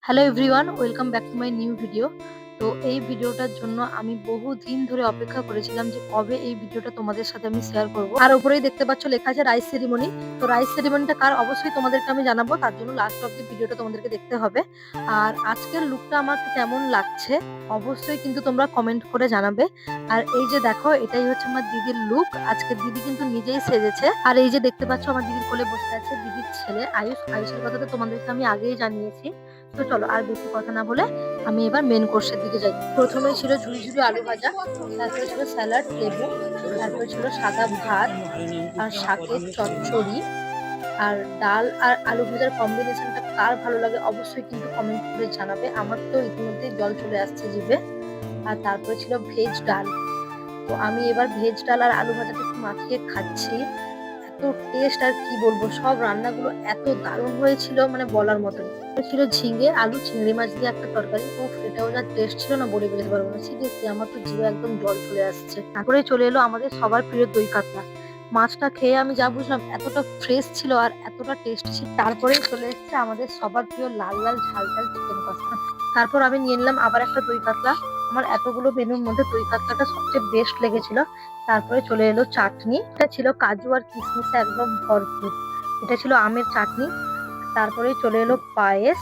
Hello everyone, welcome back to my new video. তো এই ভিডিওটার জন্য আমি বহুদিন ধরে অপেক্ষা করেছিলাম যে কবে এই ভিডিওটা তোমাদের সাথে আমি শেয়ার করব। আর উপরেই দেখতে পাচ্ছ লেখা আছে রাইস সেরিমনি। তো রাইস সেরিমনিটা কার অবশ্যই তোমাদেরকে আমি জানাবো, তার জন্য লাস্ট অব্দি ভিডিওটা তোমাদেরকে দেখতে হবে। আর আজকের লুকটা আমাকে কেমন লাগছে অবশ্যই কিন্তু তোমরা কমেন্ট করে জানাবে। আর এই যে দেখো, এটাই হচ্ছে আমার দিদির লুক। আজকে দিদি কিন্তু নিজেই সেজেছে। আর এই যে দেখতে পাচ্ছ আমার দিদির কোলে বসে আছে দিদির ছেলে আয়ুষ। আয়ুষের কথা তো তোমাদেরকে আমি আগেই জানিয়েছি। তো চলো আর বেশি কথা না বলে আমি এবার মেন কোর্সের দিকে যাই। প্রথমে ছিল ঝুড়ি ঝুড়ি আলু ভাজা, তারপরে ছিল স্যালাড লেবু, তারপরে ছিল সাদা ভাত আর শাকের চচ্চড়ি আর ডাল আর আলু ভাজার কম্বিনেশনটা কার ভালো লাগে অবশ্যই কিন্তু কমেন্ট করে জানাবে। আমার তো ইতিমধ্যেই জল চলে আসছে জিভে। আর তারপরে ছিল ভেজ ডাল। তো আমি এবার ভেজ ডাল আর আলু ভাজাটা একটু মাখিয়ে খাচ্ছি। এত টেস্ট আর কি বলবো, সব রান্নাগুলো এত দারুণ হয়েছিল মানে বলার মতন। ছিল ঝিঙে আলু চিংড়ি মাছ দিয়ে একটা তরকারি। উফ, এটাও যা টেস্ট ছিল না বলে বোঝাতে পারবো না। সিরিয়াসলি আমার তো জিভে একদম জল চলে আসছে। তারপরে চলে এলো আমাদের সবার প্রিয় দই কাতলা। মাছটা খেয়ে আমি যা বুঝলাম এতটা ফ্রেশ ছিল আর এতটা টেস্ট ছিল। তারপরেই চলে এসেছে আমাদের সবার প্রিয় লাল লাল ঝাল ঝাল চিকেন কষা। তারপর আমি নিয়ে নিলাম আবার একটা দই কাতলা। আমার এতগুলো মেনুর মধ্যে দই কাতলাটা সবচেয়ে বেস্ট লেগেছিল। তারপরে চলে এলো চাটনি। এটা ছিল কাজু আর কিশমিশে একদম ভরপুর। এটা ছিল আমের চাটনি। তারপরেই চলে এলো পায়েস।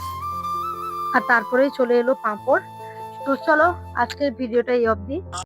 আর তারপরেই চলে এলো পাঁপড়। তো চলো আজকের ভিডিওটা এই অবধি।